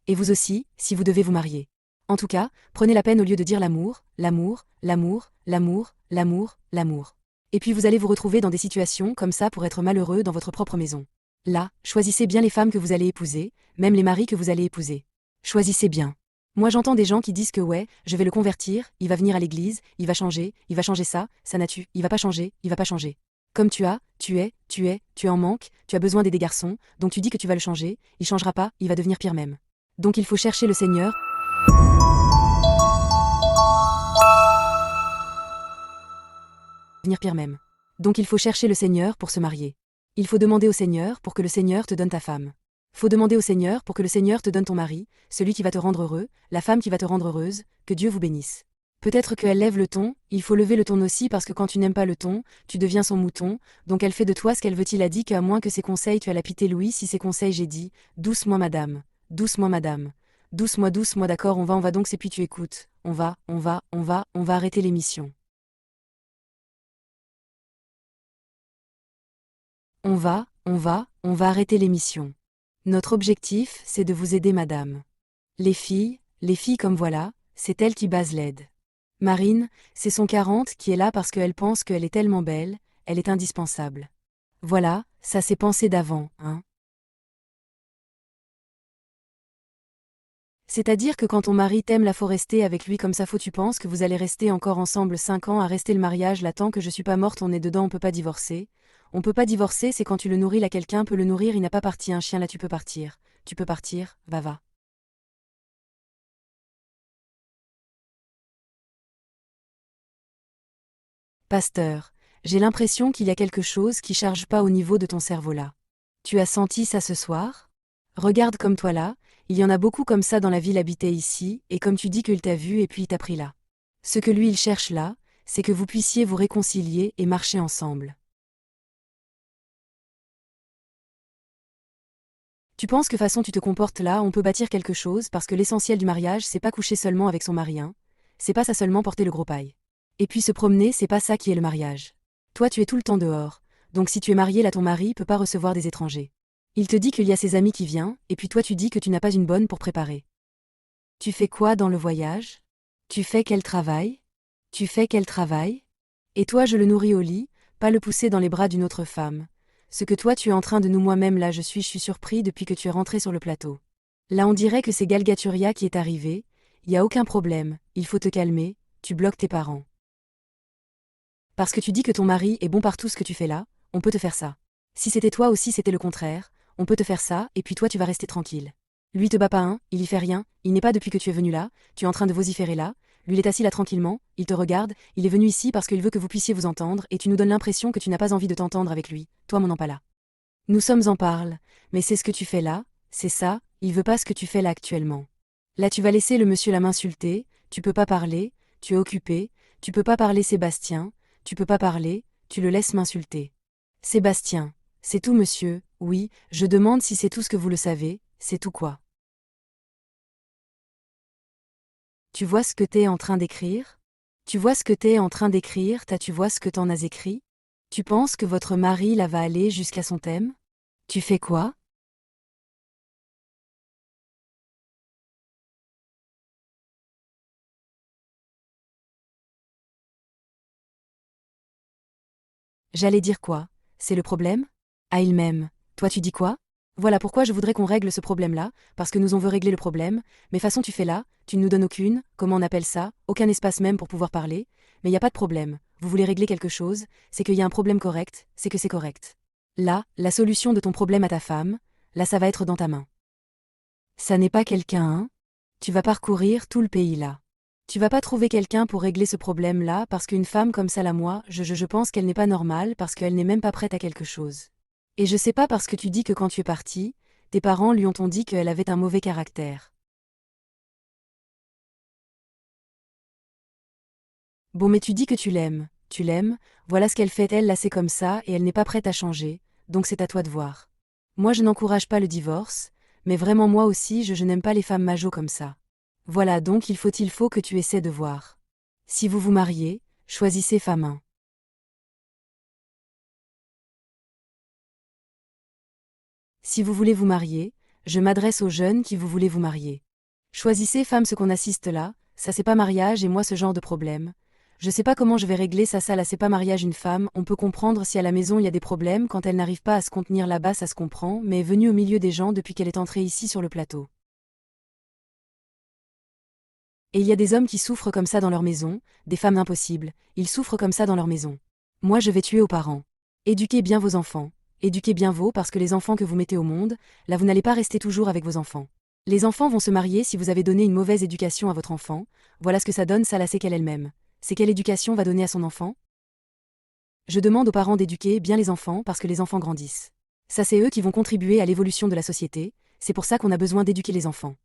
Et vous aussi, si vous devez vous marier. En tout cas, prenez la peine au lieu de dire l'amour, l'amour, l'amour, l'amour, l'amour, l'amour. Et puis vous allez vous retrouver dans des situations comme ça pour être malheureux dans votre propre maison. Là, choisissez bien les femmes que vous allez épouser, même les maris que vous allez épouser. Choisissez bien. Moi j'entends des gens qui disent que ouais, je vais le convertir, il va venir à l'église, il va changer ça n'a tu, il va pas changer, il va pas changer. Comme tu en manques, tu as besoin d'aider garçons, donc tu dis que tu vas le changer, il changera pas, il va devenir pire même. Donc il faut chercher le Seigneur. Devenir pire même. Donc il faut chercher le Seigneur pour se marier. Il faut demander au Seigneur pour que le Seigneur te donne ta femme. Faut demander au Seigneur pour que le Seigneur te donne ton mari, celui qui va te rendre heureux, la femme qui va te rendre heureuse, que Dieu vous bénisse. Peut-être qu'elle lève le ton, il faut lever le ton aussi parce que quand tu n'aimes pas le ton, tu deviens son mouton, donc elle fait de toi ce qu'elle veut. Il a dit qu'à moins que ses conseils tu as la pitié Louis si ses conseils j'ai dit, doucement madame, doucement madame, doucement d'accord on va donc c'est puis tu écoutes, on va arrêter l'émission. On va arrêter l'émission. Notre objectif, c'est de vous aider madame. Les filles comme voilà, c'est elle qui base l'aide. Marine, c'est son 40 qui est là parce qu'elle pense qu'elle est tellement belle, elle est indispensable. Voilà, ça c'est pensé d'avant, hein. C'est-à-dire que quand ton mari t'aime la faut rester avec lui comme ça faut tu penses que vous allez rester encore ensemble 5 ans à rester le mariage là tant que je suis pas morte on est dedans on peut pas divorcer. On peut pas divorcer c'est quand tu le nourris là quelqu'un peut le nourrir il n'a pas parti un chien là tu peux partir, va. Pasteur, j'ai l'impression qu'il y a quelque chose qui charge pas au niveau de ton cerveau là. Tu as senti ça ce soir? Regarde comme toi là, il y en a beaucoup comme ça dans la ville habitée ici, et comme tu dis qu'il t'a vu et puis il t'a pris là. Ce que lui il cherche là, c'est que vous puissiez vous réconcilier et marcher ensemble. Tu penses que façon tu te comportes là, on peut bâtir quelque chose parce que l'essentiel du mariage c'est pas coucher seulement avec son mari, hein. C'est pas ça seulement porter le gros paille. Et puis se promener c'est pas ça qui est le mariage. Toi tu es tout le temps dehors, donc si tu es marié là ton mari peut pas recevoir des étrangers. Il te dit qu'il y a ses amis qui viennent, et puis toi tu dis que tu n'as pas une bonne pour préparer. Tu fais quoi dans le voyage? Tu fais quel travail? Tu fais quel travail? Et toi je le nourris au lit, pas le pousser dans les bras d'une autre femme. Ce que toi tu es en train de nous moi-même là je suis surpris depuis que tu es rentré sur le plateau. Là on dirait que c'est Galgaturia qui est arrivé, y a aucun problème, il faut te calmer, tu bloques tes parents. Parce que tu dis que ton mari est bon par tout ce que tu fais là, on peut te faire ça. Si c'était toi aussi c'était le contraire, on peut te faire ça et puis toi tu vas rester tranquille. Lui te bat pas hein, il y fait rien, il n'est pas depuis que tu es venu là, tu es en train de vociférer là, lui il est assis là tranquillement, il te regarde, il est venu ici parce qu'il veut que vous puissiez vous entendre et tu nous donnes l'impression que tu n'as pas envie de t'entendre avec lui, toi mon pas là. Nous sommes en parle, mais c'est ce que tu fais là, c'est ça, il veut pas ce que tu fais là actuellement. Là tu vas laisser le monsieur là m'insulter, tu peux pas parler, tu es occupé, tu peux pas parler Sébastien, tu peux pas parler, tu le laisses m'insulter. Sébastien, c'est tout monsieur, oui, je demande si c'est tout ce que vous le savez, c'est tout quoi. Tu vois ce que t'es en train d'écrire? Tu vois ce que t'es en train d'écrire, tu vois ce que t'en as écrit? Tu penses que votre mari là va aller jusqu'à son thème? Tu fais quoi? J'allais dire quoi? C'est le problème? Ah il m'aime. Toi tu dis quoi? Voilà pourquoi je voudrais qu'on règle ce problème-là, parce que nous on veut régler le problème, mais façon tu fais là, tu ne nous donnes aucune, comment on appelle ça, aucun espace même pour pouvoir parler, mais il n'y a pas de problème, vous voulez régler quelque chose, c'est qu'il y a un problème correct, c'est que c'est correct. Là, la solution de ton problème à ta femme, là ça va être dans ta main. Ça n'est pas quelqu'un, hein? Tu vas parcourir tout le pays là. Tu vas pas trouver quelqu'un pour régler ce problème-là parce qu'une femme comme ça là moi, je pense qu'elle n'est pas normale parce qu'elle n'est même pas prête à quelque chose. Et je sais pas parce que tu dis que quand tu es parti, tes parents lui ont dit qu'elle avait un mauvais caractère. Bon mais tu dis que tu l'aimes, voilà ce qu'elle fait elle là c'est comme ça et elle n'est pas prête à changer, donc c'est à toi de voir. Moi je n'encourage pas le divorce, mais vraiment moi aussi je n'aime pas les femmes majo comme ça. Voilà donc il faut que tu essaies de voir. Si vous vous mariez, choisissez femme 1. Si vous voulez vous marier, Je m'adresse aux jeunes qui vous voulez vous marier. Choisissez femme ce qu'on assiste là, ça c'est pas mariage et moi ce genre de problème. Je sais pas comment je vais régler ça là c'est pas mariage une femme, on peut comprendre si à la maison il y a des problèmes quand elle n'arrive pas à se contenir là-bas ça se comprend, mais est venue au milieu des gens depuis qu'elle est entrée ici sur le plateau. Et il y a des hommes qui souffrent comme ça dans leur maison, des femmes impossibles, ils souffrent comme ça dans leur maison. Moi je vais tuer aux parents. Éduquez bien vos enfants. Éduquez bien vos parce que les enfants que vous mettez au monde, là vous n'allez pas rester toujours avec vos enfants. Les enfants vont se marier si vous avez donné une mauvaise éducation à votre enfant, voilà ce que ça donne ça là c'est qu'elle elle-même. C'est quelle éducation va donner à son enfant? Je demande aux parents d'éduquer bien les enfants parce que les enfants grandissent. Ça c'est eux qui vont contribuer à l'évolution de la société, c'est pour ça qu'on a besoin d'éduquer les enfants.